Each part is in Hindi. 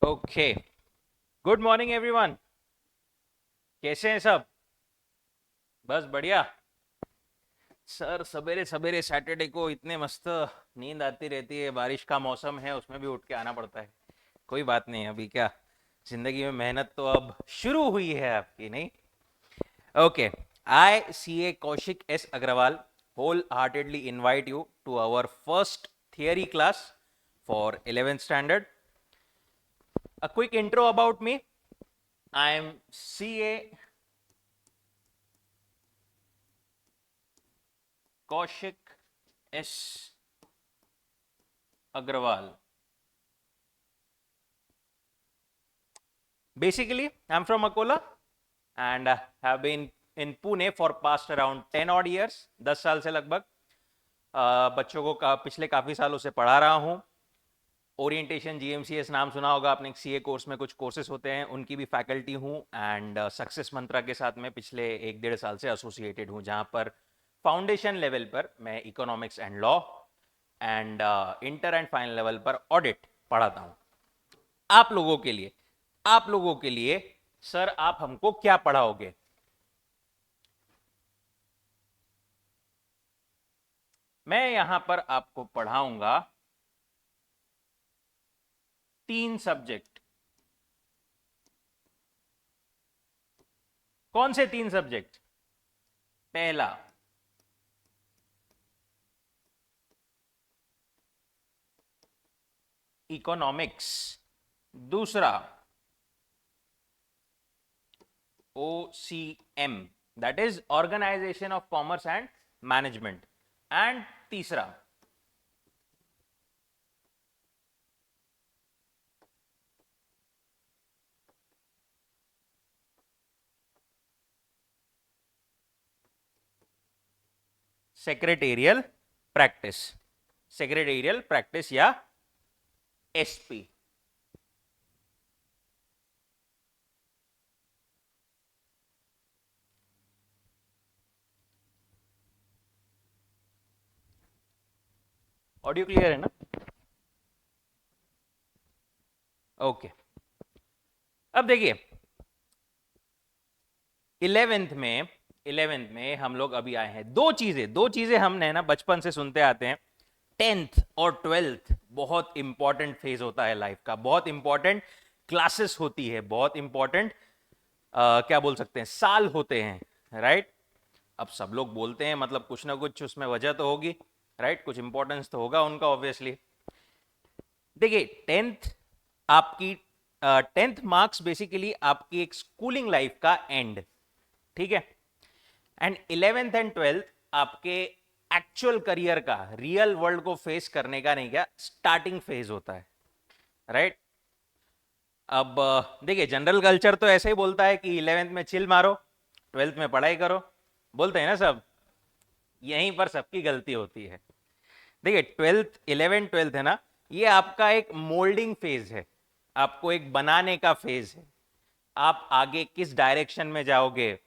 ओके। Good morning everyone. कैसे हैं सब? बस बढ़िया। सर सवेरे सवेरे सैटरडे को इतने मस्त नींद आती रहती है, बारिश का मौसम है, उसमें भी उठ के आना पड़ता है। कोई बात नहीं, अभी क्या, जिंदगी में मेहनत तो अब शुरू हुई है आपकी, नहीं? Okay. I C A Kaushik S Agarwal wholeheartedly invite you to our first theory class for 11th standard. A quick intro about me. I am CA Kaushik S. Agrawal. Basically, I'm from Akola and have been in Pune for past around 10 odd years. 10 साल से लगभग बच्चों को पिछले काफ़ी सालों से पढ़ा रहा हूँ। ओरिएंटेशन जीएमसीएस नाम सुना होगा आपने, सीए कोर्स में कुछ कोर्सेज होते हैं, उनकी भी फैकल्टी हूँ। एंड सक्सेस मंत्रा के साथ मैं पिछले 1-1.5 साल से एसोसिएटेड हूँ, जहाँ पर फाउंडेशन लेवल पर मैं economics and law and inter and final level पर ऑडिट पढ़ाता हूँ। आप लोगों के लिए सर आप हमको क्या पढ़ाओगे? मैं यहां पर आपको पढ़ाऊंगा 3 सब्जेक्ट। कौन से 3 सब्जेक्ट? पहला इकोनॉमिक्स, दूसरा OCM, that is organisation of commerce and management, and तीसरा सेक्रेटेरियल प्रैक्टिस। सेक्रेटेरियल प्रैक्टिस या एसपी। ऑडियो क्लियर है ना? ओके। अब देखिए, 11th में हम लोग अभी आए हैं। दो चीजें हमने ना बचपन से सुनते आते हैं। 10th और 12th बहुत इंपॉर्टेंट फेज होता है लाइफ का, बहुत इंपॉर्टेंट क्लासेस होती है, बहुत इंपॉर्टेंट क्या बोल सकते हैं, साल होते हैं, राइट? अब सब लोग बोलते हैं, मतलब कुछ ना कुछ उसमें वजह तो होगी, राइट? कुछ इंपॉर्टेंस तो होगा उनका, ऑब्वियसली। देखिए, 10th मार्क्स बेसिकली आपकी एक स्कूलिंग लाइफ का एंड, ठीक है? एंड 11th एंड 12th आपके एक्चुअल करियर का, रियल वर्ल्ड को फेस करने का, नहीं क्या, स्टार्टिंग फेज होता है, राइट? अब देखिए, जनरल कल्चर तो ऐसे ही बोलता है कि 11th में चिल मारो, 12th में पढ़ाई करो, बोलते हैं ना सब। यहीं पर सबकी गलती होती है। देखिए, 11th 12th है ना, ये आपका एक मोल्डिंग फेज है, आपको एक बनाने का फेज है। आप आगे किस डायरेक्शन में जाओगे,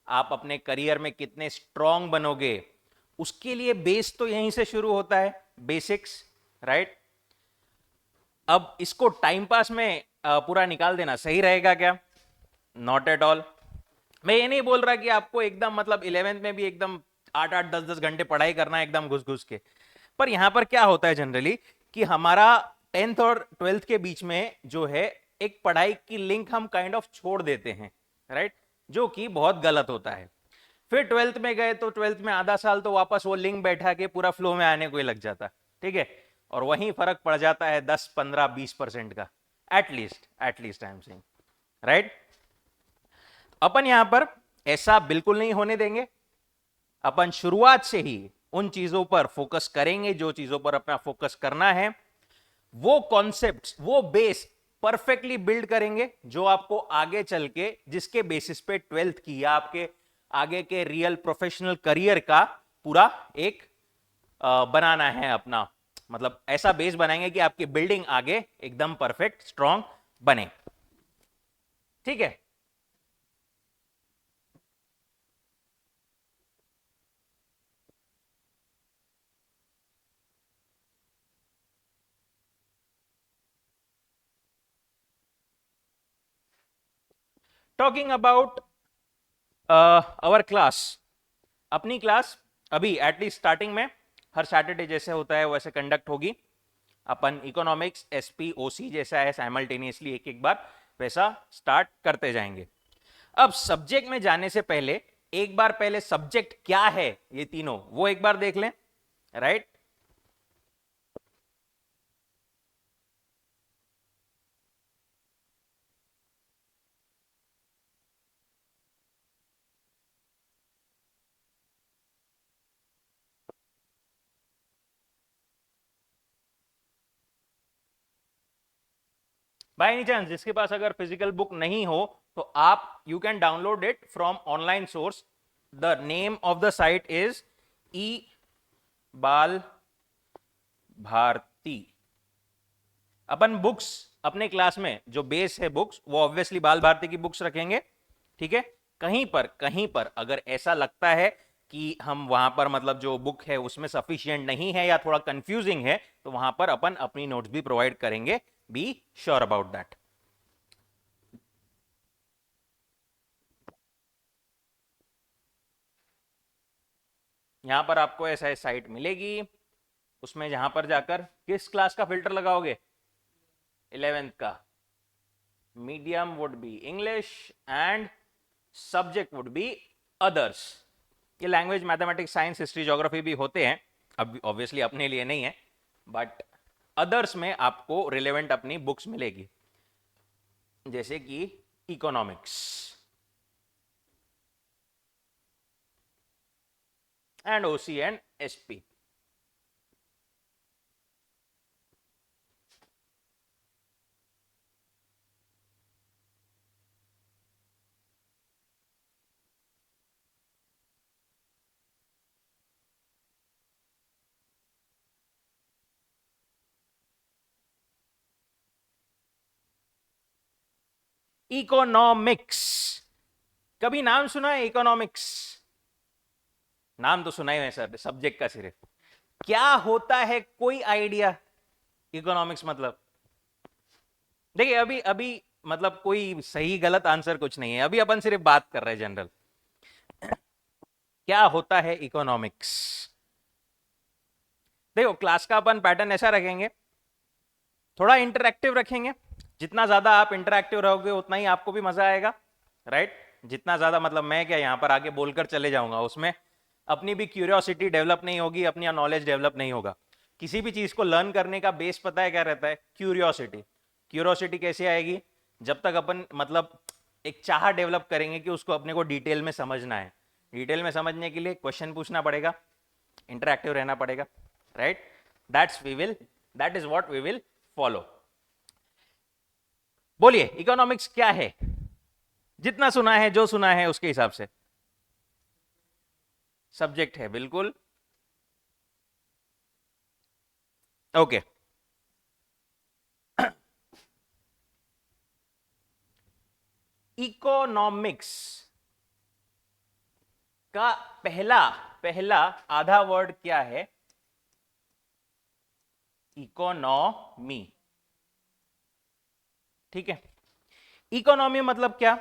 आप अपने करियर में कितने स्ट्रांग बनोगे, उसके लिए बेस तो यहीं से शुरू होता है, बेसिक्स, राइट? अब इसको टाइम पास में पूरा निकाल देना सही रहेगा क्या? Not at all. मैं ये नहीं बोल रहा कि आपको एकदम, मतलब 11th में भी एकदम 8-8 10-10 घंटे पढ़ाई करना है एकदम घुस घुस के। पर यहां पर क्या होता है जनरली, कि हमारा 10th और 12th के बीच में जो है, एक पढ़ाई की लिंक हम काइंड ऑफ छोड़ देते हैं, राइट? जो कि बहुत गलत होता है। फिर 12th में गए तो 12th में आधा साल तो वापस वो लिंक बैठा के पूरा फ्लो में आने को ही लग जाता, ठीक है? और वहीं फर्क पड़ जाता है 10 15 20% का, at least I am saying, right? अपन यहां पर ऐसा बिल्कुल नहीं होने देंगे। अपन शुरुआत से ही उन चीजों पर फोकस करेंगे जो चीजों पर अपना फोकस करना है, वो कॉन्सेप्ट्स, वो बेस परफेक्टली बिल्ड करेंगे, जो आपको आगे चल के, जिसके बेसिस पे 12th की या आपके आगे के रियल प्रोफेशनल करियर का पूरा एक बनाना है अपना, मतलब ऐसा बेस बनाएंगे कि आपकी बिल्डिंग आगे एकदम परफेक्ट स्ट्रांग बने, ठीक है? टॉकिंग अबाउट आवर क्लास, अपनी क्लास अभी एटलीस्ट स्टार्टिंग में हर सैटरडे जैसे होता है वैसे कंडक्ट होगी। अपन इकोनॉमिक्स एसपी ओसी जैसा है साइमल्टेनियसली एक एक बार वैसा स्टार्ट करते जाएंगे। अब सब्जेक्ट में जाने से पहले एक बार पहले सब्जेक्ट क्या है ये तीनों वो एक बार देख लें, राइट। बाय एनी चांस जिसके पास अगर फिजिकल बुक नहीं हो तो आप you can download it from online source. The name of the site is E Bal Bharati. अपन बुक्स अपने क्लास में जो बेस है बुक्स वो ऑब्वियसली बाल भारती की बुक्स रखेंगे, ठीक है। कहीं पर अगर ऐसा लगता है कि हम वहां पर मतलब जो बुक है उसमें सफिशिएंट नहीं है या थोड़ा कंफ्यूजिंग है तो वहां पर अपन अपनी नोट्स भी प्रोवाइड करेंगे, बी श्योर अबाउट दैट। यहां पर आपको ऐसा साइट मिलेगी, उसमें जहां पर जाकर किस क्लास का फिल्टर लगाओगे, 11th का। Medium would be English and subject would be others. ये language mathematics science history geography भी होते हैं, अब ऑब्वियसली अपने लिए नहीं है, बट अदर्स में आपको रिलेवेंट अपनी बुक्स मिलेगी जैसे कि economics and OC and SP. Economics कभी नाम सुना है? इकोनॉमिक्स नाम तो सुना ही है सर, सब्जेक्ट का सिर्फ। क्या होता है कोई आइडिया? इकोनॉमिक्स मतलब देखिए अभी अभी मतलब कोई सही गलत आंसर कुछ नहीं है, अभी अपन सिर्फ बात कर रहे हैं जनरल। क्या होता है इकोनॉमिक्स? देखो क्लास का अपन पैटर्न ऐसा रखेंगे, थोड़ा इंटरैक्टिव रखेंगे। जितना ज्यादा आप इंटरैक्टिव रहोगे उतना ही आपको भी मजा आएगा, राइट। जितना ज्यादा मतलब मैं क्या यहाँ पर आगे बोलकर चले जाऊंगा उसमें अपनी भी क्यूरियोसिटी डेवलप नहीं होगी, अपनी नॉलेज डेवलप नहीं होगा। किसी भी चीज को लर्न करने का बेस पता है क्या रहता है? क्यूरियोसिटी। क्यूरियोसिटी कैसे आएगी? जब तक अपन मतलब एक चाह डेवलप करेंगे कि उसको अपने को डिटेल में समझना है। डिटेल में समझने के लिए क्वेश्चन पूछना पड़ेगा, इंटरैक्टिव रहना पड़ेगा, right. That is what we will follow. बोलिए इकोनॉमिक्स क्या है? जितना सुना है जो सुना है उसके हिसाब से सब्जेक्ट है, बिल्कुल ओके। इकोनॉमिक्स का पहला पहला आधा वर्ड क्या है? इकोनॉमी, ठीक है। इकोनॉमी मतलब क्या?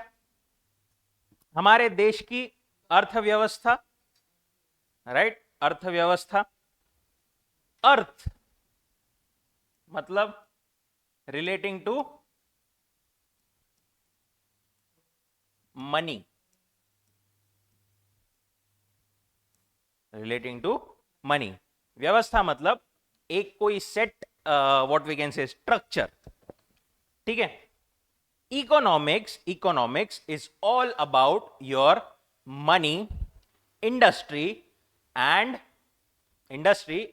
हमारे देश की अर्थव्यवस्था, राइट। अर्थव्यवस्था, अर्थ मतलब relating to money, relating to money. व्यवस्था मतलब एक कोई set what we can say structure, ठीक है। Economics is all about your money, industry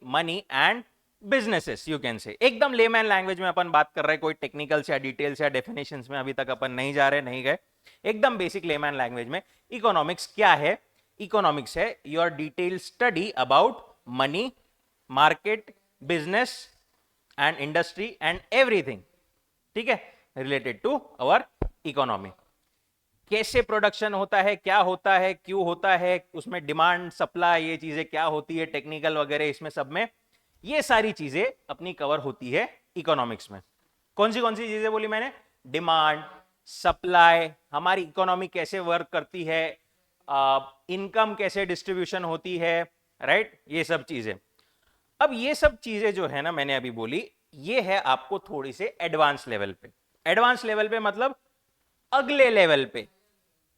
money and businesses, you can say. एकदम लेमैन लैंग्वेज में अपन बात कर रहे हैं, कोई टेक्निकल्स या डिटेल्स या डेफिनेशंस में अभी तक अपन नहीं जा रहे, नहीं गए। एकदम बेसिक लेमैन लैंग्वेज में इकोनॉमिक्स क्या है? इकोनॉमिक्स है your detail study about money, market, business and industry and everything, ठीक है, रिलेटेड टू अवर इकोनॉमी। कैसे प्रोडक्शन होता है, क्या होता है, क्यों होता है, उसमें डिमांड सप्लाई ये चीजें क्या होती है, टेक्निकल वगैरह, इसमें सब में ये सारी चीजें अपनी कवर होती है इकोनॉमिक्स में। कौन सी चीजें बोली मैंने? डिमांड, सप्लाई, हमारी इकोनॉमी कैसे वर्क करती है, इनकम कैसे डिस्ट्रीब्यूशन होती है, राइट, ये सब चीजें। अब ये सब चीजें जो है ना मैंने अभी बोली, ये है आपको थोड़ी से एडवांस लेवल पे। एडवांस लेवल पे मतलब अगले लेवल पे,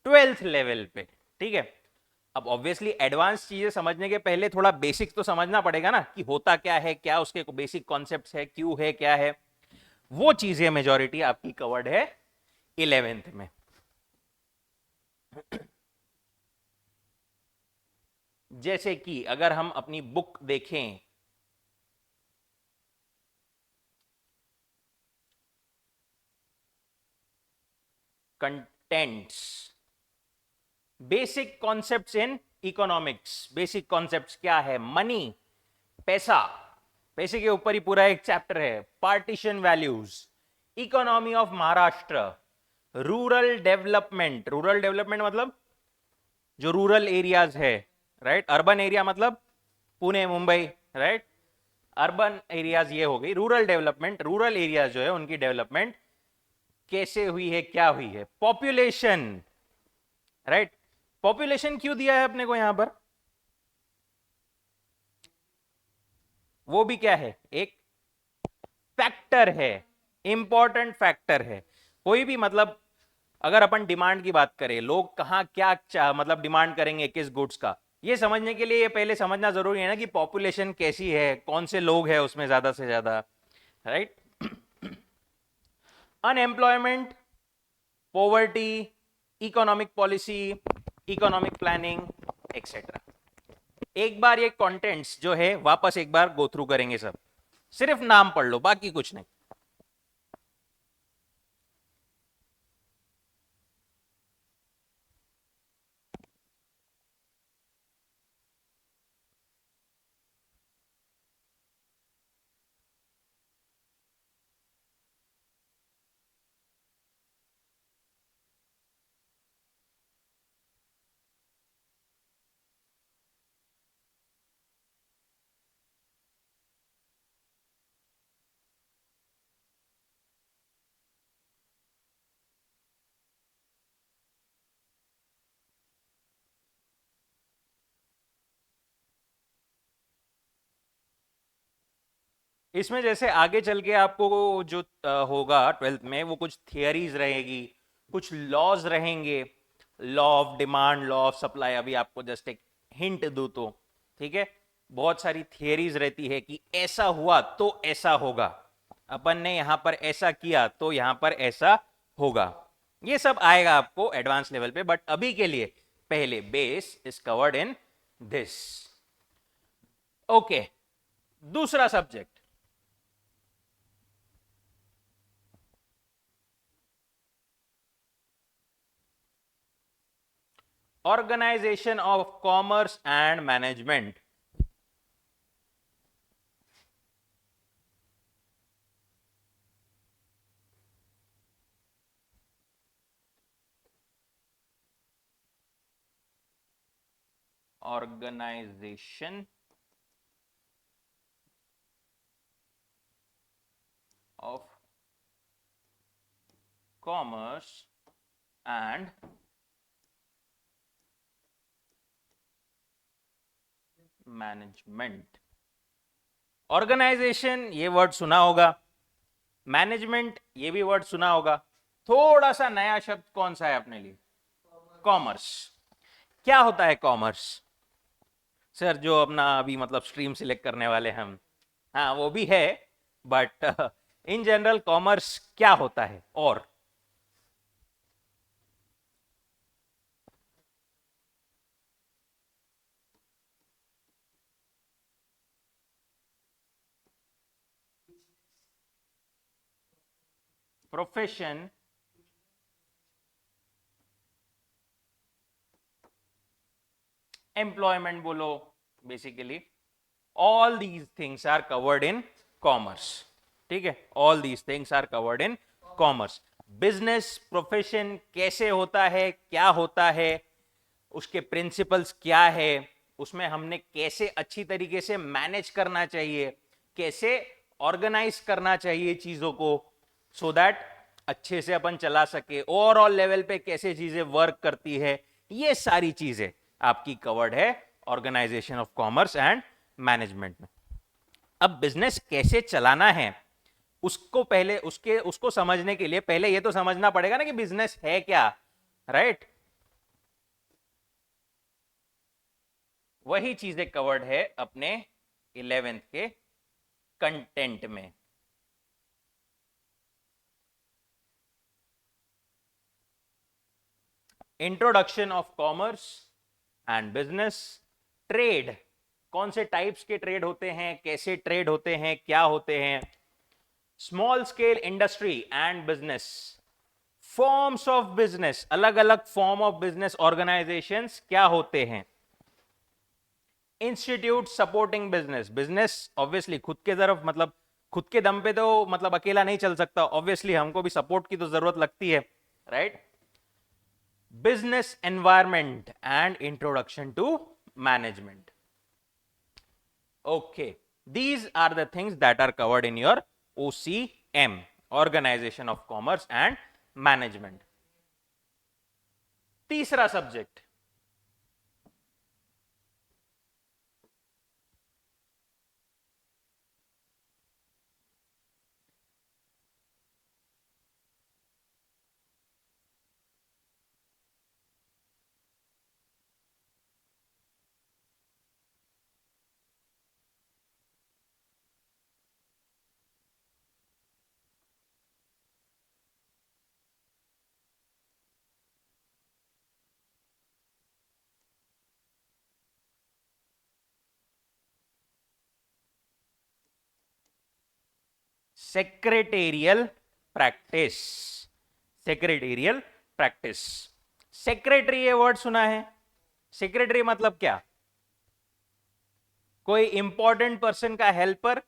12th लेवल पे, ठीक है। अब ऑब्वियसली एडवांस चीजें समझने के पहले थोड़ा बेसिक तो समझना पड़ेगा ना, कि होता क्या है, क्या उसके बेसिक कॉन्सेप्ट्स है, क्यों है, क्या है। वो चीजें मेजॉरिटी आपकी कवर्ड है 11th में। जैसे कि अगर हम अपनी बुक देखें, contents, basic concepts in economics. Basic concepts क्या है? मनी, पैसा, पैसे के ऊपर ही पूरा एक चैप्टर है। Partition values, economy of Maharashtra, rural development. Rural development मतलब जो रूरल एरियाज है, राइट। अर्बन एरिया मतलब Pune, Mumbai, right. Urban areas ये हो गई। रूरल डेवलपमेंट, रूरल एरियाज जो है उनकी डेवलपमेंट कैसे हुई है, क्या हुई है। Population, right. पॉपुलेशन क्यों दिया है अपने को यहां पर? वो भी क्या है? एक फैक्टर है, इंपॉर्टेंट फैक्टर है। कोई भी मतलब अगर अपन डिमांड की बात करें, लोग कहां क्या मतलब डिमांड करेंगे किस गुड्स का, ये समझने के लिए ये पहले समझना जरूरी है ना कि पॉपुलेशन कैसी है, कौन से लोग हैं उसमें ज्यादा से ज्यादा, right. Unemployment, poverty, economic policy, economic planning, etcetera. एक बार ये कंटेंट्स जो है वापस एक बार गो थ्रू करेंगे सब, सिर्फ नाम पढ़ लो, बाकी कुछ नहीं। इसमें जैसे आगे चल के आपको जो होगा 12th में, वो कुछ थियरीज रहेगी, कुछ लॉज रहेंगे। Law of demand, law of supply, अभी आपको जस्ट एक हिंट दूं तो, ठीक है। बहुत सारी थियरीज रहती है कि ऐसा हुआ तो ऐसा होगा, अपन ने यहां पर ऐसा किया तो यहां पर ऐसा होगा। ये सब आएगा आपको एडवांस लेवल पे, बट अभी के लिए पहले base is covered in this. Okay, दूसरा subject, organization of commerce and management. Organization of commerce and management. Organization ये वर्ड सुना होगा, मैनेजमेंट ये भी वर्ड सुना होगा। थोड़ा सा नया शब्द कौन सा है अपने लिए? कॉमर्स। क्या होता है कॉमर्स? सर जो अपना अभी मतलब स्ट्रीम सिलेक्ट करने वाले हम, हाँ वो भी है, बट इन जनरल कॉमर्स क्या होता है? और प्रोफेशन, एम्प्लॉयमेंट बोलो, basically all these things are covered in commerce, ठीक है। All these things are covered in commerce. Business profession कैसे होता है, क्या होता है, उसके प्रिंसिपल्स क्या है, उसमें हमने कैसे अच्छी तरीके से मैनेज करना चाहिए, कैसे ऑर्गेनाइज करना चाहिए चीजों को, सो दैट अच्छे से अपन चला सके, ओवरऑल लेवल पे कैसे चीजें वर्क करती है, ये सारी चीजें आपकी कवर्ड है organisation of commerce and management में। अब बिजनेस कैसे चलाना है उसको पहले उसको समझने के लिए पहले ये तो समझना पड़ेगा ना कि बिजनेस है क्या, राइट? वही चीजें कवर्ड है अपने 11th के कंटेंट में। Introduction of commerce and business, trade, कौन से टाइप्स के ट्रेड होते हैं, कैसे ट्रेड होते हैं, क्या होते हैं, small scale industry and business, forms of business, अलग अलग फॉर्म ऑफ बिजनेस ऑर्गेनाइजेशंस क्या होते हैं, institute supporting business, business obviously खुद के तरफ मतलब खुद के दम पे तो मतलब अकेला नहीं चल सकता, ऑब्वियसली हमको भी सपोर्ट की तो जरूरत लगती है, right? Business environment and introduction to management. Okay, these are the things that are covered in your OCM, Organization of Commerce and Management. तीसरा subject, secretarial practice, secretarial practice, secretary ये वर्ड सुना है? सेक्रेटरी मतलब क्या? कोई इंपॉर्टेंट पर्सन का हेल्पर,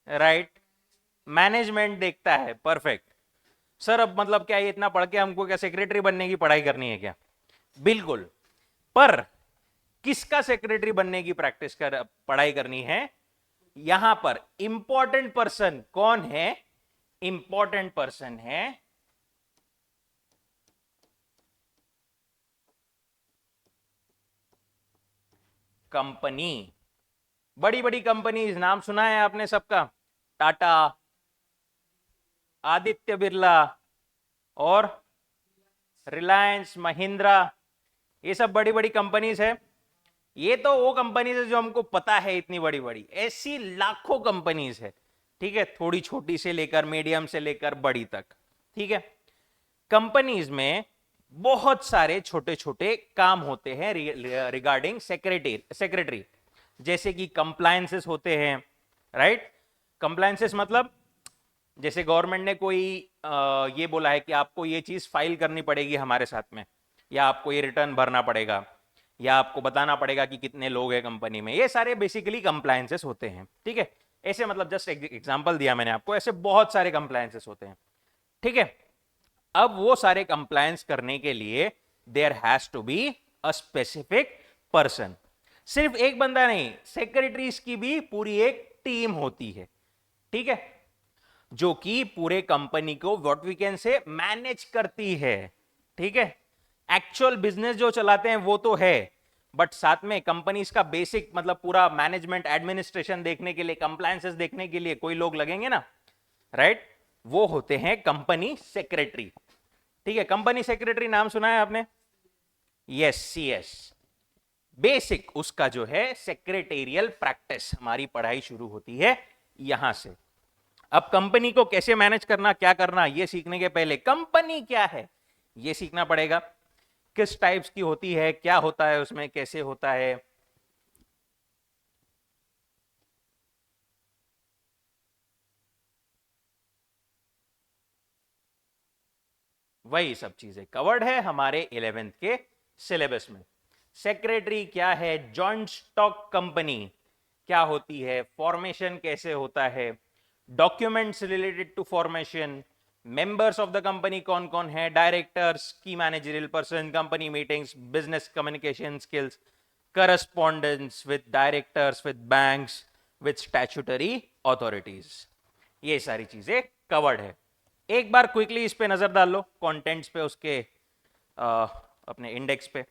राइट? मैनेजमेंट देखता है, परफेक्ट। सर अब मतलब क्या ये इतना पढ़ के हमको क्या सेक्रेटरी बनने की पढ़ाई करनी है क्या? बिल्कुल, पर किसका सेक्रेटरी बनने की प्रैक्टिस कर पढ़ाई करनी है? यहां पर इंपॉर्टेंट पर्सन कौन है? इंपॉर्टेंट पर्सन है कंपनी। बड़ी बड़ी कंपनीज नाम सुना है आपने सबका, टाटा, आदित्य बिरला और रिलायंस, महिंद्रा, ये सब बड़ी बड़ी कंपनीज है। ये तो वो कंपनीज है जो हमको पता है, इतनी बड़ी बड़ी, ऐसी लाखों कंपनीज है, ठीक है? थोड़ी छोटी से लेकर मीडियम से लेकर बड़ी तक, ठीक है? कंपनीज में बहुत सारे छोटे छोटे काम होते हैं रिगार्डिंग सेक्रेटरी, जैसे कि कंप्लायंसेस होते हैं, राइट? कंप्लायंसेस मतलब जैसे गवर्नमेंट ने कोई ये बोला है कि आपको ये चीज फाइल करनी पड़ेगी हमारे साथ में, या आपको ये रिटर्न भरना पड़ेगा, या आपको बताना पड़ेगा कि कितने लोग हैं कंपनी में, ये सारे बेसिकली कंप्लायंसेस होते हैं, ठीक है? ऐसे मतलब जस्ट एग्जांपल दिया मैंने आपको, ऐसे बहुत सारे कंप्लायंसेस होते हैं, ठीक है? अब वो सारे कंप्लायंस करने के लिए there has to be a specific person. सिर्फ एक बंदा नहीं, सेक्रेटरीज की भी पूरी एक टीम होती है, ठीक है? जो कि पूरे कंपनी को what we can say manage करती है, ठीक है? एक्चुअल बिजनेस जो चलाते हैं वो तो है, बट साथ में कंपनीज का बेसिक मतलब पूरा मैनेजमेंट एडमिनिस्ट्रेशन देखने के लिए, कंप्लायंसेस देखने के लिए कोई लोग लगेंगे ना, राइट? वो होते हैं कंपनी सेक्रेटरी, ठीक है? कंपनी सेक्रेटरी नाम सुना है आपने? Yes, CS. बेसिक उसका जो है सेक्रेटेरियल प्रैक्टिस, हमारी पढ़ाई शुरू होती है यहां से। अब कंपनी को कैसे मैनेज करना, क्या करना, ये सीखने के पहले कंपनी क्या है ये सीखना पड़ेगा, किस टाइप्स की होती है, क्या होता है उसमें, कैसे होता है, वही सब चीजें कवर्ड है हमारे 11th के सिलेबस में। सेक्रेटरी क्या है, जॉइंट स्टॉक कंपनी क्या होती है, फॉर्मेशन कैसे होता है, documents related to formation, members of the company कौन कौन है, डायरेक्टर्स, की managerial person, company meetings, business communication skills, correspondence with directors, with banks, with statutory authorities, ये सारी चीजें कवर्ड है। एक बार क्विकली इस पे नजर डाल लो, कंटेंट्स पे, उसके अपने इंडेक्स पे।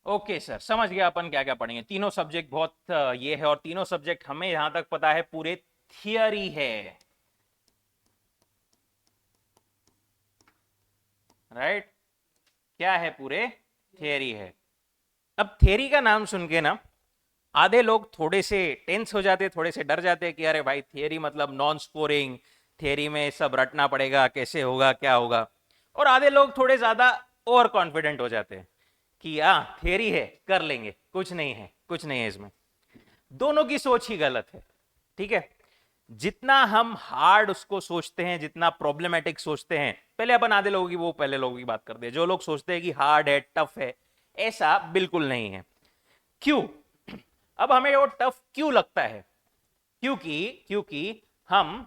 ओके सर, समझ गया अपन क्या क्या पढ़ेंगे। तीनों सब्जेक्ट बहुत ये है, और तीनों सब्जेक्ट हमें यहां तक पता है पूरे थियरी है, राइट? क्या है? पूरे थियरी है। अब थियरी का नाम सुन के ना आधे लोग थोड़े से टेंस हो जाते, थोड़े से डर जाते कि अरे भाई थियरी मतलब नॉन स्कोरिंग, थियरी में सब रटना पड़ेगा, कैसे होगा, क्या होगा। और आधे लोग थोड़े ज्यादा ओवर कॉन्फिडेंट हो जाते हैं कि हाँ थियरी है, कर लेंगे, कुछ नहीं है, कुछ नहीं है इसमें। दोनों की सोच ही गलत है, ठीक है? जितना हम हार्ड उसको सोचते हैं, जितना प्रॉब्लमेटिक सोचते हैं, पहले अपन आधे लोगों की, वो पहले लोगों की बात करते हैं जो लोग सोचते हैं कि हार्ड है, टफ है, ऐसा बिल्कुल नहीं है। क्यों? अब हमें वो टफ क्यों लगता है? क्योंकि क्योंकि हम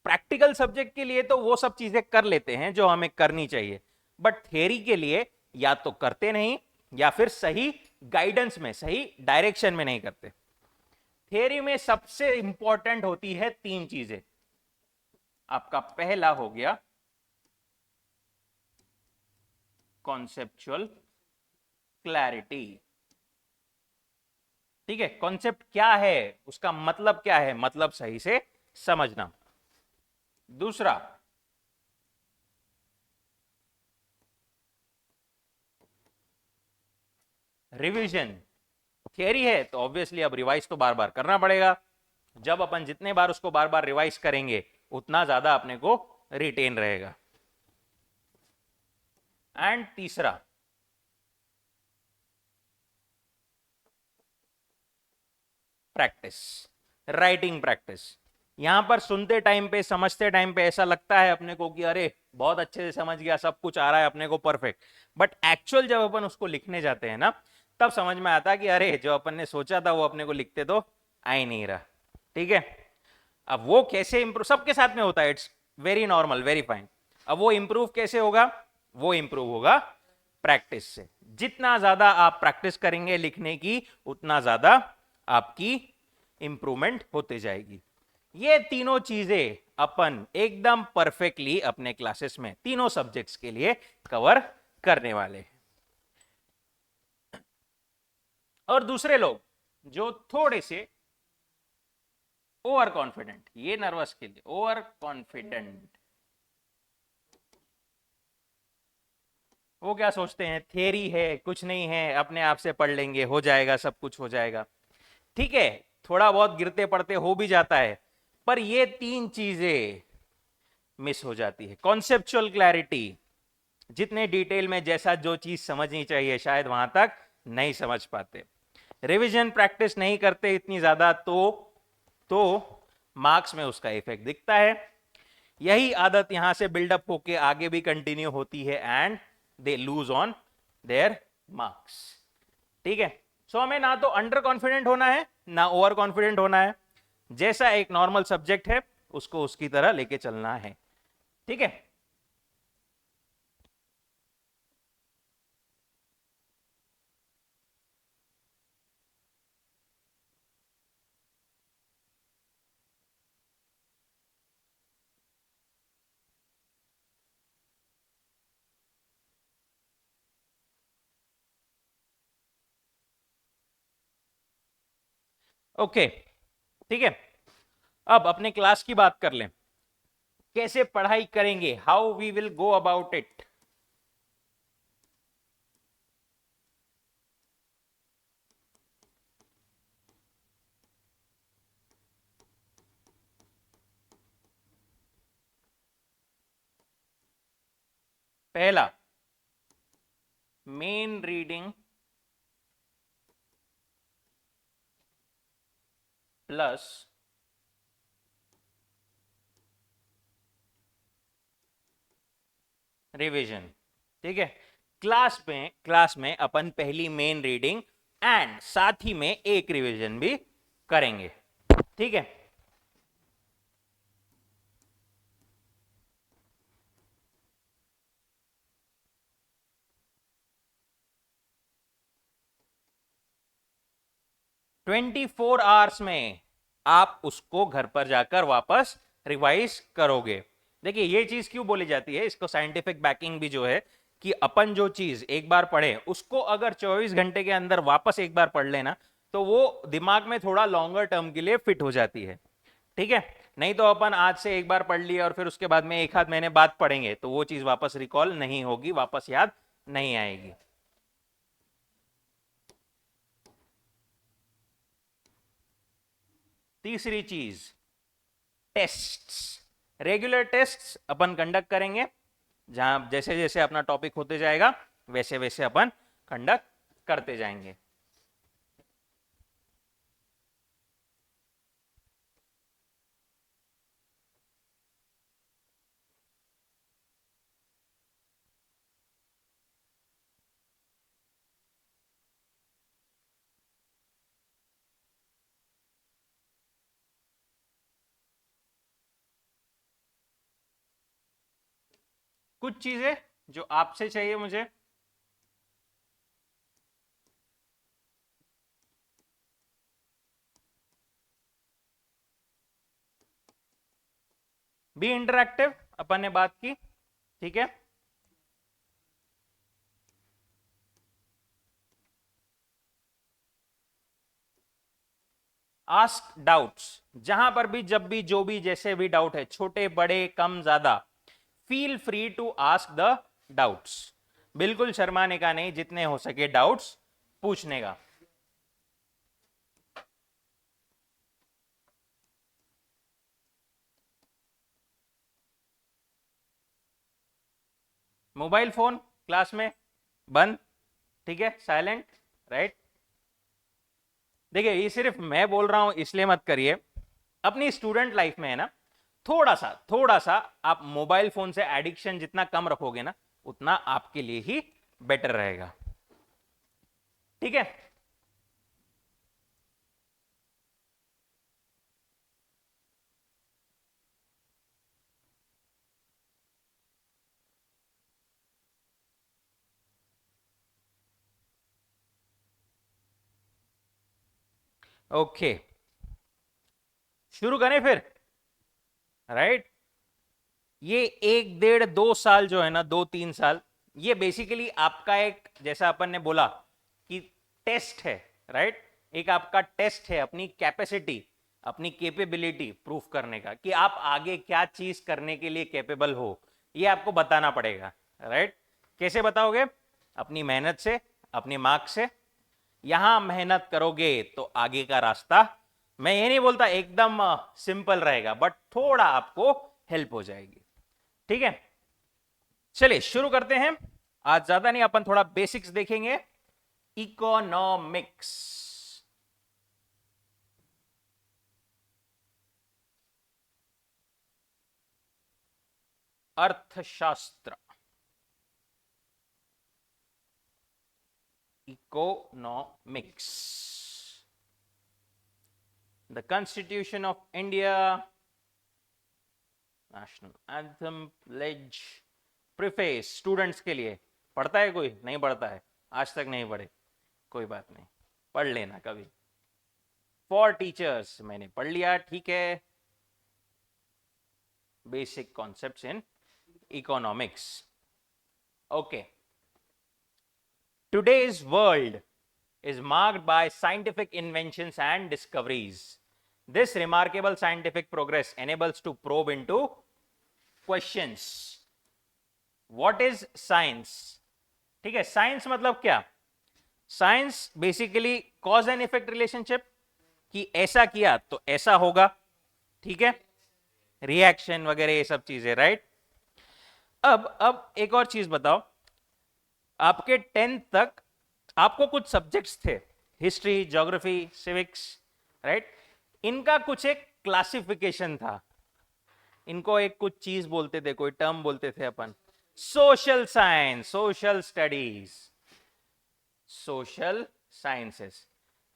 प्रैक्टिकल सब्जेक्ट के लिए तो वो सब चीजें कर लेते हैं जो हमें करनी चाहिए, बट थ्योरी के लिए या तो करते नहीं, या फिर सही गाइडेंस में, सही डायरेक्शन में नहीं करते। थ्योरी में सबसे इंपॉर्टेंट होती है तीन चीजें। आपका पहला हो गया कॉन्सेप्चुअल क्लैरिटी। ठीक है, कॉन्सेप्ट क्या है, उसका मतलब क्या है, मतलब सही से समझना। दूसरा, रिवीजन। थियरी है तो ऑब्वियसली अब रिवाइज तो बार बार करना पड़ेगा। जब अपन जितने बार उसको बार बार रिवाइज करेंगे, उतना ज्यादा अपने को रिटेन रहेगा। एंड तीसरा, प्रैक्टिस, राइटिंग प्रैक्टिस। यहां पर सुनते टाइम पे, समझते टाइम पे ऐसा लगता है अपने को कि अरे बहुत अच्छे से समझ गया, सब कुछ आ रहा है अपने को परफेक्ट, बट एक्चुअल जब अपन उसको लिखने जाते हैं ना, तब समझ में आता है कि अरे जो अपन ने सोचा था वो अपने को लिखते तो आ ही नहीं रहा। ठीक है? अब वो कैसे इंप्रूव, सबके साथ में होता है, it's very normal, very fine. अब वो इंप्रूव कैसे होगा? वो इंप्रूव होगा प्रैक्टिस से। जितना ज्यादा आप प्रैक्टिस करेंगे लिखने की, उतना ज्यादा आपकी इंप्रूवमेंट होते जाएगी। ये तीनों चीजें अपन एकदम परफेक्टली अपने क्लासेस में तीनों सब्जेक्ट्स के लिए कवर करने वाले हैं। और दूसरे लोग जो थोड़े से ओवर कॉन्फिडेंट, ये नर्वस के लिए ओवर कॉन्फिडेंट, वो क्या सोचते हैं, थियरी है, कुछ नहीं है, अपने आप से पढ़ लेंगे, हो जाएगा, सब कुछ हो जाएगा। ठीक है, थोड़ा बहुत गिरते पड़ते हो भी जाता है, पर ये तीन चीजें मिस हो जाती है। कॉन्सेप्चुअल क्लैरिटी, जितने डिटेल में जैसा जो चीज समझनी चाहिए शायद वहां तक नहीं समझ पाते। रिवीजन प्रैक्टिस नहीं करते इतनी ज्यादा, तो मार्क्स में उसका इफेक्ट दिखता है। यही आदत यहां से बिल्डअप होके आगे भी कंटिन्यू होती है, and they lose on their marks. ठीक है? सो हमें ना तो अंडर कॉन्फिडेंट होना है, ना ओवर कॉन्फिडेंट होना है। जैसा एक नॉर्मल सब्जेक्ट है, उसको उसकी तरह लेके चलना है। ठीक है? ओके, ठीक है। अब अपने क्लास की बात कर लें, कैसे पढ़ाई करेंगे, how we will go about it. पहला, मेन रीडिंग प्लस रिवीजन। ठीक है, क्लास में अपन पहली मेन रीडिंग एंड साथ ही में एक रिवीजन भी करेंगे। ठीक है, ट्वेंटी फोर आवर्स में आप उसको घर पर जाकर वापस रिवाइज करोगे। देखिए ये चीज क्यों बोली जाती है, इसको साइंटिफिक बैकिंग भी जो है कि अपन जो चीज एक बार पढ़े उसको अगर 24 घंटे के अंदर वापस एक बार पढ़ लेना तो वो दिमाग में थोड़ा लॉन्गर टर्म के लिए फिट हो जाती है। ठीक है, नहीं तो अपन आज से एक बार पढ़ लिया और फिर उसके बाद में एक आध महीने बाद पढ़ेंगे तो वो चीज वापस रिकॉल नहीं होगी, वापस याद नहीं आएगी। तीसरी चीज, टेस्ट्स। रेगुलर टेस्ट्स अपन कंडक्ट करेंगे, जहां जैसे जैसे अपना टॉपिक होते जाएगा वैसे वैसे अपन कंडक्ट करते जाएंगे। कुछ चीजें जो आपसे चाहिए मुझे, बी इंटरैक्टिव, अपन ने बात की। ठीक है, आस्क डाउट्स, जहां पर भी जब भी जो भी जैसे भी डाउट है, छोटे बड़े कम ज्यादा, feel free to ask the doubts. बिल्कुल शर्माने का नहीं, जितने हो सके डाउट्स पूछने का। मोबाइल फोन क्लास में बंद, ठीक है, साइलेंट, राइट। देखिए ये सिर्फ मैं बोल रहा हूं इसलिए मत करिए, अपनी स्टूडेंट लाइफ में है ना, थोड़ा सा आप मोबाइल फोन से एडिक्शन जितना कम रखोगे ना उतना आपके लिए ही बेटर रहेगा। ठीक है, ओके, शुरू करें फिर, राइट। ये 1 1.5 2 साल जो है ना, 2 3 साल, ये बेसिकली आपका एक, जैसा अपन ने बोला कि टेस्ट है, राइट। एक आपका टेस्ट है अपनी कैपेसिटी, अपनी कैपेबिलिटी प्रूफ करने का कि आप आगे क्या चीज करने के लिए कैपेबल हो, ये आपको बताना पड़ेगा, राइट। कैसे बताओगे? अपनी मेहनत से, अपनी मार्क्स से। यहां मेहनत करोगे तो आगे का रास्ता, मैं ये नहीं बोलता एकदम सिंपल रहेगा, बट थोड़ा आपको हेल्प हो जाएगी। ठीक है, चलिए शुरू करते हैं। आज ज्यादा नहीं, अपन थोड़ा बेसिक्स देखेंगे। इकोनॉमिक्स, अर्थशास्त्र, economics, the constitution of India, national anthem, pledge, preface. Students के लिए पढ़ता है कोई? नहीं पढ़ता है, आज तक नहीं पढ़े, कोई बात नहीं, पढ़ लेना कभी। फॉर टीचर्स मैंने पढ़ लिया, ठीक है। Basic concepts in economics, okay. Today's world is marked by scientific inventions and discoveries. This remarkable scientific progress enables to probe into questions. What is science? ठीक है, साइंस मतलब क्या? Science basically cause and effect relationship, कि ऐसा किया तो ऐसा होगा, ठीक है, रिएक्शन वगैरह ये सब चीजें, राइट। अब एक और चीज बताओ, आपके 10th तक आपको कुछ सब्जेक्ट्स थे, हिस्ट्री, ज्योग्राफी, सिविक्स, राइट। इनका कुछ एक क्लासिफिकेशन था, इनको एक कुछ चीज बोलते थे, कोई टर्म बोलते थे अपन। Social science, social studies, social sciences.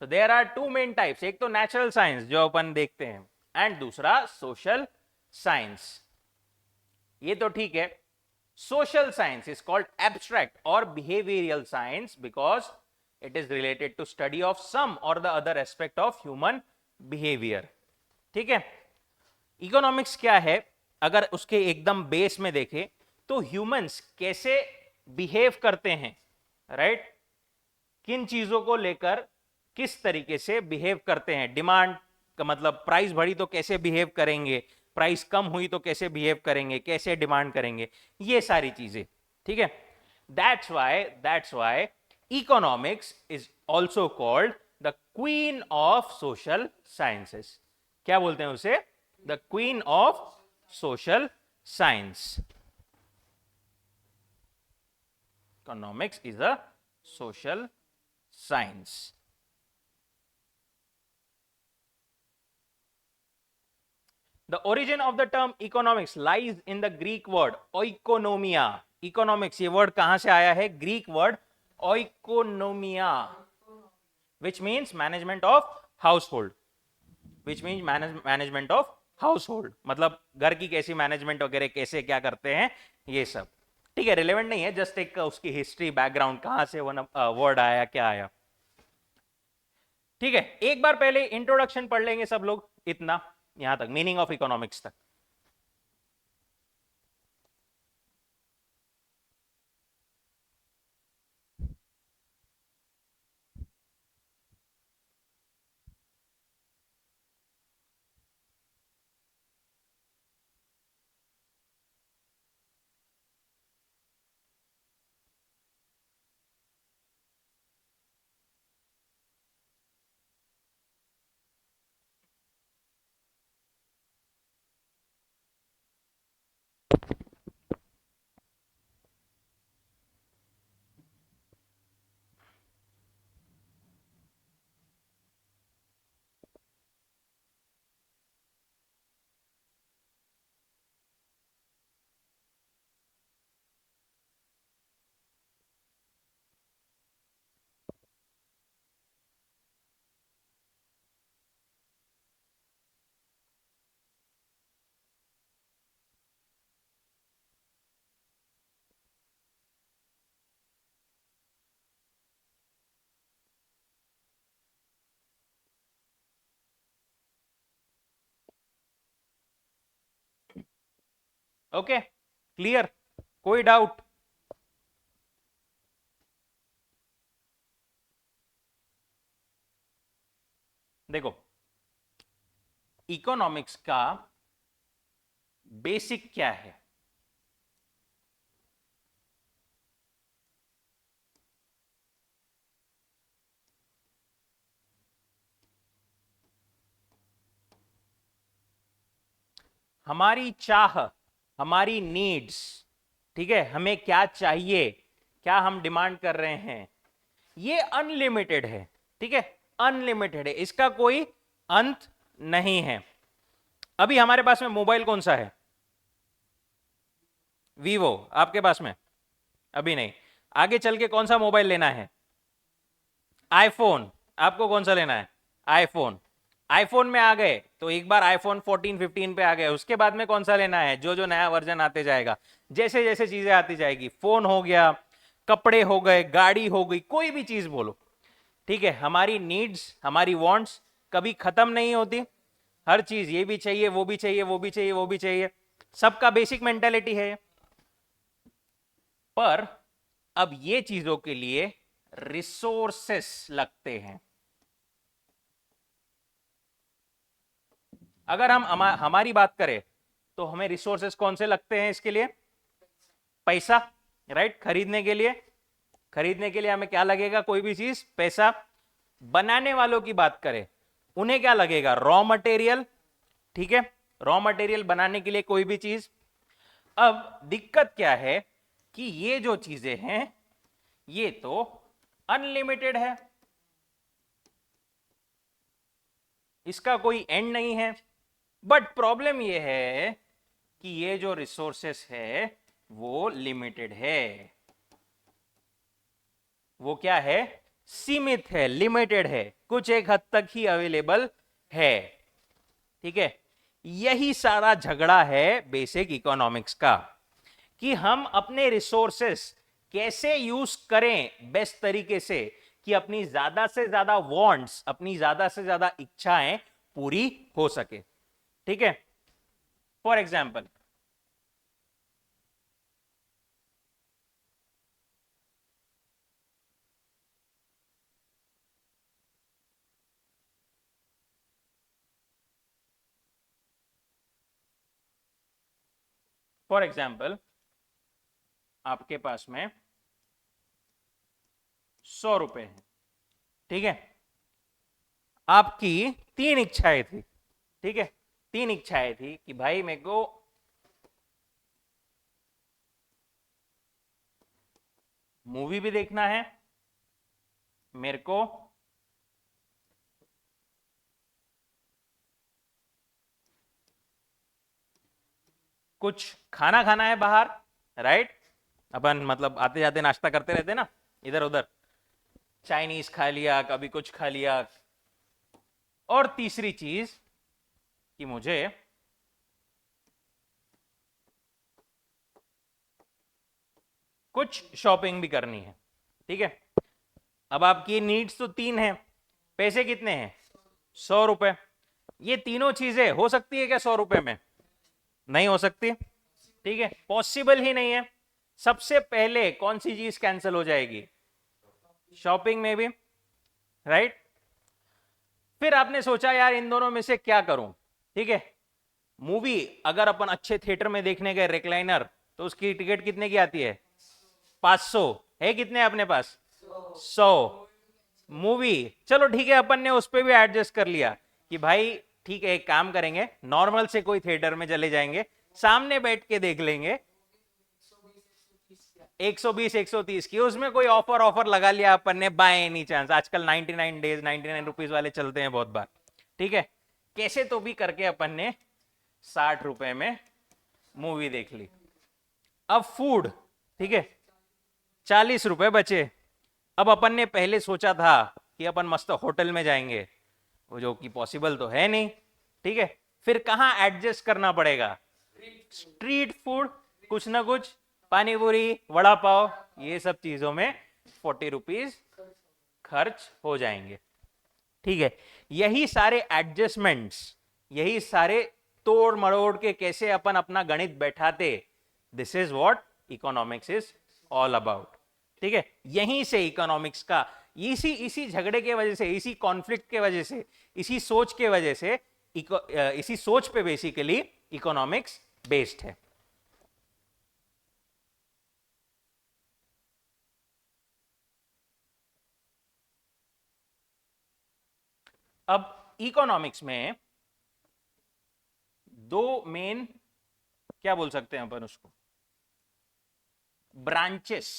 तो there are two main types, एक तो नेचुरल साइंस जो अपन देखते हैं, एंड दूसरा सोशल साइंस। ये तो ठीक है। Social science is called abstract और behavioural science because it is related to study of some और the other aspect of human behaviour. ठीक है। इकोनॉमिक्स क्या है, अगर उसके एकदम बेस में देखें तो ह्यूमंस कैसे बिहेव करते हैं, राइट? किन चीजों को लेकर किस तरीके से बिहेव करते हैं, डिमांड का मतलब प्राइस बढ़ी तो कैसे बिहेव करेंगे, प्राइस कम हुई तो कैसे बिहेव करेंगे, कैसे डिमांड करेंगे, ये सारी चीजें। ठीक है। That's why economics is also called the queen of social sciences. क्या बोलते हैं उसे? The queen of social science. Economics is a social science. The origin of the term economics lies in the Greek word oikonomia. Economics ये word कहां से आया है? Greek word oikonomia, which means management of household. Which means management of household. मतलब घर की कैसी मैनेजमेंट वगैरह कैसे क्या करते हैं ये सब। ठीक है, रिलेवेंट नहीं है, जस्ट एक उसकी हिस्ट्री बैकग्राउंड कहां से वो वर्ड आया क्या आया। ठीक है, एक बार पहले इंट्रोडक्शन पढ़ लेंगे सब लोग, इतना यहां तक, मीनिंग ऑफ इकोनॉमिक्स तक। Okay, clear? कोई डाउट? देखो, इकोनॉमिक्स का बेसिक क्या है? हमारी चाह, हमारी नीड्स, ठीक है, हमें क्या चाहिए, क्या हम डिमांड कर रहे हैं, ये अनलिमिटेड है। ठीक है, अनलिमिटेड है, इसका कोई अंत नहीं है। अभी हमारे पास में मोबाइल कौन सा है? वीवो। आपके पास में अभी नहीं, आगे चल के कौन सा मोबाइल लेना है? आईफोन। आपको कौन सा लेना है? आईफोन। आईफोन में आ गए तो एक बार आईफोन 14 15 पे आ गए, उसके बाद में कौन सा लेना है? जो जो नया वर्जन आते जाएगा, जैसे जैसे चीजें आती जाएगी, फोन हो गया, कपड़े हो गए, गाड़ी हो गई, कोई भी चीज बोलो। ठीक है, हमारी नीड्स, हमारी वांट्स कभी खत्म नहीं होती। हर चीज, ये भी चाहिए, वो भी चाहिए, वो भी चाहिए, वो भी चाहिए, सबका बेसिक मेंटेलिटी है। पर अब ये चीजों के लिए रिसोर्सेस लगते हैं। अगर हम हमारी बात करें तो हमें रिसोर्सेस कौन से लगते हैं इसके लिए? पैसा, राइट? खरीदने के लिए, खरीदने के लिए हमें क्या लगेगा? कोई भी चीज, पैसा। बनाने वालों की बात करें, उन्हें क्या लगेगा? Raw material. ठीक है, रॉ मटेरियल बनाने के लिए कोई भी चीज। अब दिक्कत क्या है कि ये जो चीजें हैं ये तो अनलिमिटेड है, इसका कोई एंड नहीं है। बट प्रॉब्लम ये है कि ये जो रिसोर्सेस है वो लिमिटेड है। वो क्या है? सीमित है, लिमिटेड है, कुछ एक हद तक ही अवेलेबल है। ठीक है, यही सारा झगड़ा है बेसिक इकोनॉमिक्स का, कि हम अपने रिसोर्सेस कैसे यूज करें बेस्ट तरीके से, कि अपनी ज्यादा से ज्यादा वांट्स, अपनी ज्यादा से ज्यादा इच्छाएं पूरी हो सके। ठीक है, फॉर एग्जाम्पल, फॉर एग्जाम्पल, आपके पास में 100 रुपए है। ठीक है, आपकी तीन इच्छाएं थी। ठीक है, तीन इच्छाएं थी कि भाई मेरे को मूवी भी देखना है, मेरे को कुछ खाना खाना है बाहर, राइट? अपन मतलब आते जाते नाश्ता करते रहते ना इधर उधर, चाइनीज खा लिया, कभी कुछ खा लिया। और तीसरी चीज कि मुझे कुछ शॉपिंग भी करनी है। ठीक है, अब आपकी नीड्स तो तीन है, पैसे कितने हैं? 100 रुपए। ये तीनों चीजें हो सकती है क्या 100 रुपए में? नहीं हो सकती। ठीक है, पॉसिबल ही नहीं है। सबसे पहले कौन सी चीज कैंसिल हो जाएगी? शॉपिंग में भी, राइट? फिर आपने सोचा यार इन दोनों में से क्या करूं। ठीक है, मूवी अगर अपन अच्छे थिएटर में देखने गए रिक्लाइनर, तो उसकी टिकट कितने की आती है? 500 है, कितने अपने पास? 100। मूवी, चलो ठीक है, अपन ने उस पर भी एडजस्ट कर लिया कि भाई ठीक है, एक काम करेंगे, नॉर्मल से कोई थिएटर में चले जाएंगे, सामने बैठ के देख लेंगे। 120 130 की, उसमें कोई ऑफर ऑफर लगा लिया अपन ने, बाय एनी चांस, आजकल 99 डेज 99 रुपीज वाले चलते हैं बहुत बार। ठीक है, कैसे तो भी करके अपन ने 60 रुपए में मूवी देख ली। अब फूड, ठीक है, 40 रुपए बचे। अब अपन ने पहले सोचा था कि अपन मस्त होटल में जाएंगे, वो जो कि पॉसिबल तो है नहीं। ठीक है, फिर कहां एडजस्ट करना पड़ेगा? स्ट्रीट फूड, कुछ ना कुछ, पानी पूरी, वड़ा पाव, ये सब चीजों में 40 रुपीज खर्च हो जाएंगे। ठीक है, यही सारे एडजस्टमेंट्स, यही सारे तोड़ मरोड़ के कैसे अपन अपना गणित बैठाते, this is what economics is all about. ठीक है, यहीं से इकोनॉमिक्स का, इसी इसी झगड़े के वजह से, इसी कॉन्फ्लिक्ट के वजह से, इसी सोच के वजह से, इसी सोच पे बेसिकली इकोनॉमिक्स बेस्ड है। अब इकोनॉमिक्स में दो मेन, क्या बोल सकते हैं अपन उसको, ब्रांचेस,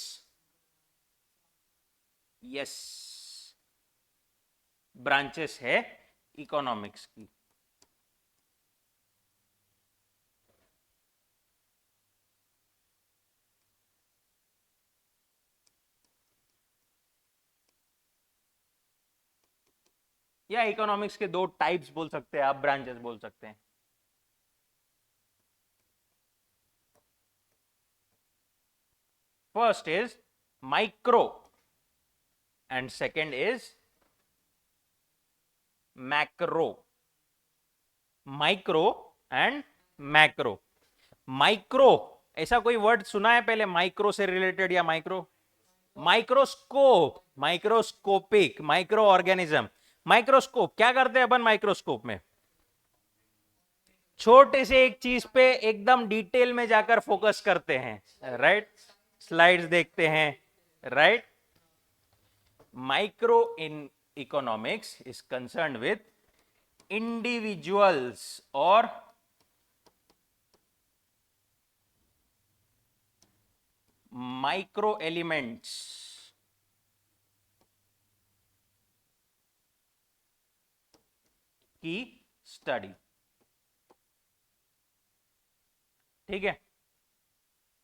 यस, ब्रांचेस है इकोनॉमिक्स की। या इकोनॉमिक्स के दो टाइप्स बोल सकते हैं आप, ब्रांचेस बोल सकते हैं। First is micro and second is macro. Micro and macro. Micro, ऐसा कोई वर्ड सुना है पहले माइक्रो से रिलेटेड? या micro, microscope, microscopic, micro organism. Microscope क्या करते हैं अपन माइक्रोस्कोप में? छोटे से एक चीज पे एकदम डिटेल में जाकर फोकस करते हैं, राइट? स्लाइड्स देखते हैं, right? Micro in economics is concern with individuals और माइक्रो एलिमेंट्स की स्टडी। ठीक है,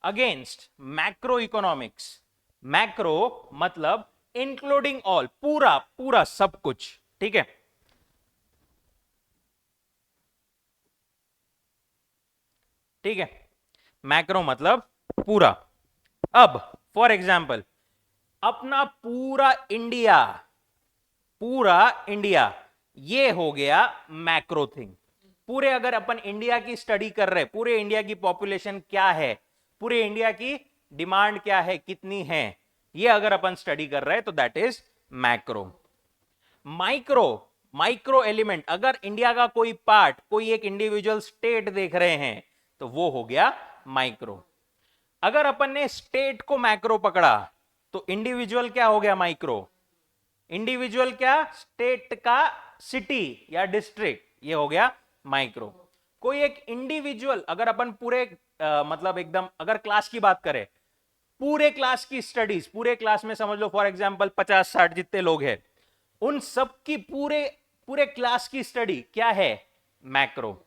अगेंस्ट मैक्रो इकोनॉमिक्स। मैक्रो मतलब इंक्लूडिंग ऑल, पूरा पूरा सब कुछ, ठीक है। ठीक है, मैक्रो मतलब पूरा। अब फॉर एग्जाम्पल अपना पूरा इंडिया, पूरा इंडिया ये हो गया मैक्रो थिंग। पूरे अगर अपन इंडिया की स्टडी कर रहे, पूरे इंडिया की पॉपुलेशन क्या है, पूरे इंडिया की डिमांड क्या है, कितनी है, ये अगर अपन स्टडी कर रहे हैं तो that is macro. Micro, micro element, अगर इंडिया का कोई पार्ट, कोई एक इंडिविजुअल स्टेट देख रहे हैं तो वो हो गया माइक्रो। अगर अपन ने स्टेट को मैक्रो पकड़ा तो इंडिविजुअल क्या हो गया माइक्रो। इंडिविजुअल क्या, स्टेट का सिटी या डिस्ट्रिक्ट, ये हो गया माइक्रो। कोई एक इंडिविजुअल, अगर अपन पूरे मतलब एकदम अगर क्लास की बात करें, पूरे क्लास की स्टडीज, पूरे क्लास में समझ लो फॉर एग्जांपल 50-60 जितने लोग हैं, उन सब की पूरे पूरे क्लास की स्टडी क्या है, मैक्रो।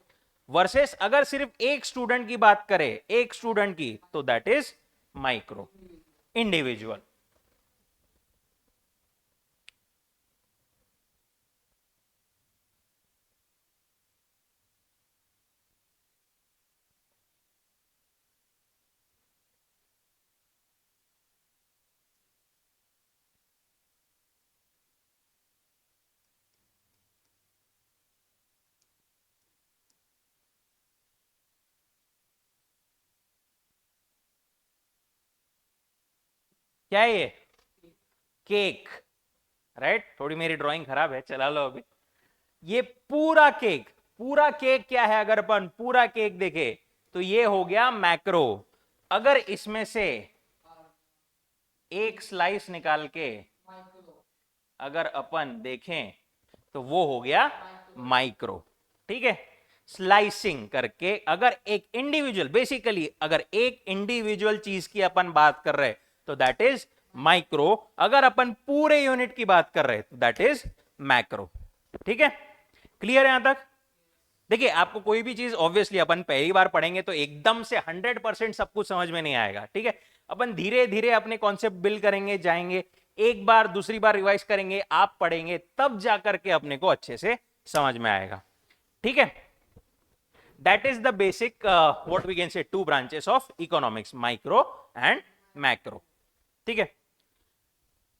वर्सेस अगर सिर्फ एक स्टूडेंट की बात करें, एक स्टूडेंट की, तो दैट इज माइक्रो, इंडिविजुअल। क्या है ये, केक, राइट। थोड़ी मेरी ड्राइंग खराब है, चला लो अभी। ये पूरा केक, पूरा केक क्या है, अगर अपन पूरा केक देखे तो ये हो गया मैक्रो। अगर इसमें से एक स्लाइस निकाल के अगर अपन देखें तो वो हो गया माइक्रो, ठीक है। स्लाइसिंग करके अगर एक इंडिविजुअल, बेसिकली अगर एक इंडिविजुअल चीज की अपन बात कर रहे तो दैट इज माइक्रो। अगर अपन पूरे यूनिट की बात कर रहे तो दैट इज मैक्रो, ठीक है। क्लियर है यहां तक। देखिए आपको कोई भी चीज ऑब्वियसली अपन पहली बार पढ़ेंगे तो एकदम से 100% सब कुछ समझ में नहीं आएगा, ठीक है। अपन धीरे धीरे अपने कॉन्सेप्ट बिल्ड करेंगे, जाएंगे, एक बार दूसरी बार रिवाइज करेंगे, आप पढ़ेंगे, तब जाकर के अपने को अच्छे से समझ में आएगा, ठीक है। That is the basic what we can say two branches of economics, micro and macro, ठीक है।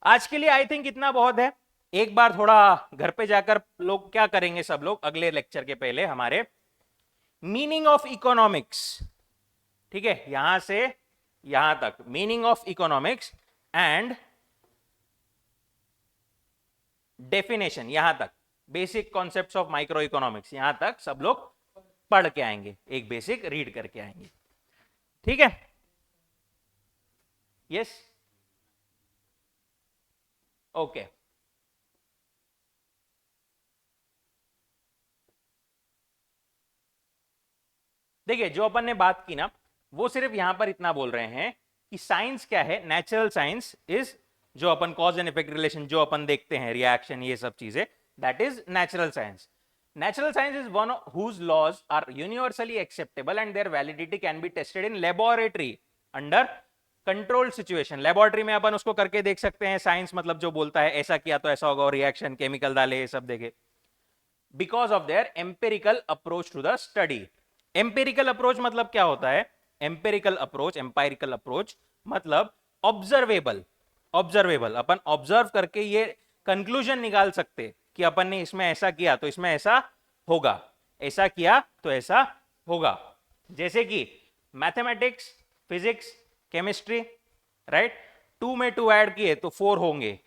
आज के लिए आई थिंक इतना बहुत है। एक बार थोड़ा घर पे जाकर लोग क्या करेंगे, सब लोग अगले लेक्चर के पहले हमारे मीनिंग ऑफ इकोनॉमिक्स, ठीक है, यहां से यहां तक meaning of economics and definition, यहां तक basic concepts of micro economics, यहां तक सब लोग पढ़ के आएंगे, एक बेसिक रीड करके आएंगे, ठीक है। Yes, okay. देखिए जो अपन ने बात की ना, वो सिर्फ यहां पर इतना बोल रहे हैं कि साइंस क्या है, नेचुरल साइंस इज, जो अपन कॉज एंड इफेक्ट रिलेशन जो अपन देखते हैं, रिएक्शन, ये सब चीजें, that is natural science. Natural science is one whose laws are universally acceptable and their validity can be tested in laboratory under controlled situation. Laboratory में अपन उसको करके देख सकते हैं। साइंस मतलब जो बोलता है ऐसा किया तो ऐसा होगा, रिएक्शन, केमिकल डाले, ये सब देखे। Because of their empirical approach to the study. Empirical approach मतलब क्या होता है, empirical approach, empirical approach मतलब ऑब्जर्वेबल, ऑब्जर्वेबल, अपन ऑब्जर्व करके ये कंक्लूजन निकाल सकते कि अपन ने इसमें ऐसा किया तो इसमें ऐसा होगा, ऐसा किया तो ऐसा होगा। जैसे कि मैथमेटिक्स, फिजिक्स, केमिस्ट्री, राइट, 2 में 2 ऐड किए तो 4 होंगे,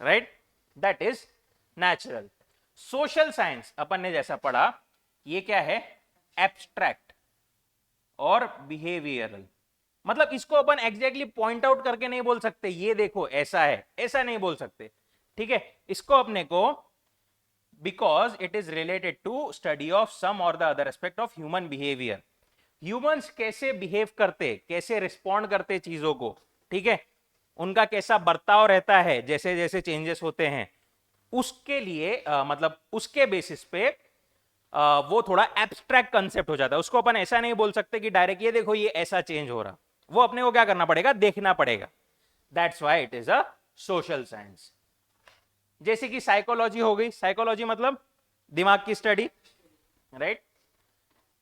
right, that is natural. Social science अपन ने जैसा पढ़ा, ये क्या है, एब्स्ट्रैक्ट और बिहेवियरल। मतलब इसको अपन एग्जैक्टली पॉइंट आउट करके नहीं बोल सकते, ये देखो ऐसा है, ऐसा नहीं बोल सकते, ठीक है। इसको अपने को, because it is related to study of some और the other aspect of human behaviour. Humans कैसे बिहेव करते, कैसे रिस्पॉन्ड करते चीजों को, ठीक है, उनका कैसा बर्ताव रहता है जैसे जैसे चेंजेस होते हैं, उसके लिए मतलब उसके बेसिस पे वो थोड़ा एब्स्ट्रैक्ट कंसेप्ट हो जाता है। उसको अपन ऐसा नहीं बोल सकते कि डायरेक्ट ये देखो ये ऐसा चेंज हो रहा, वो अपने को क्या करना पड़ेगा, देखना पड़ेगा। That's why it is a social science. जैसे कि साइकोलॉजी हो गई, साइकोलॉजी मतलब दिमाग की study, right.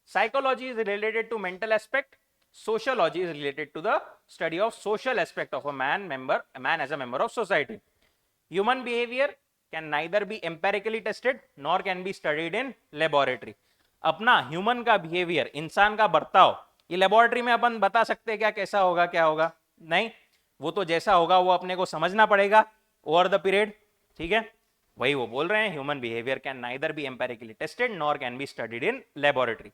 Psychology is related to mental aspect, sociology is related to the study of social aspect of a man as a member of society. Human behavior can neither be empirically tested nor can be studied in laboratory. अपना ह्यूमन का बिहेवियर, इंसान का बर्ताव, ये लेबोरेटरी में अपन बता सकते हैं क्या, कैसा होगा क्या होगा, नहीं। वो तो जैसा होगा वो अपने को समझना पड़ेगा ओवर द पीरियड, ठीक है। वही वो बोल रहे हैं, human behaviour can neither be empirically tested nor can be studied in laboratory.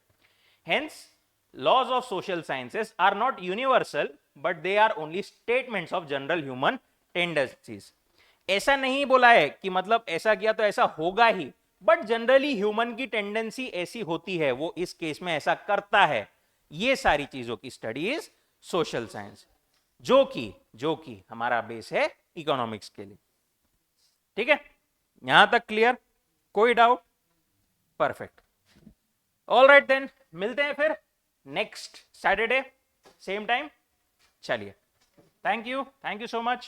Hence laws of social sciences are not universal but they are only statements of general human tendencies. ऐसा नहीं बोला है कि मतलब ऐसा किया तो ऐसा होगा ही, बट जनरली ह्यूमन की टेंडेंसी ऐसी होती है, वो इस केस में ऐसा करता है। ये सारी चीजों की स्टडी इज सोशल साइंस, जो कि हमारा बेस है इकोनॉमिक्स के लिए। ठीक है, यहां तक क्लियर, कोई doubt? Perfect, all right then, मिलते हैं फिर नेक्स्ट सैटरडे सेम टाइम। चलिए, थैंक यू सो मच।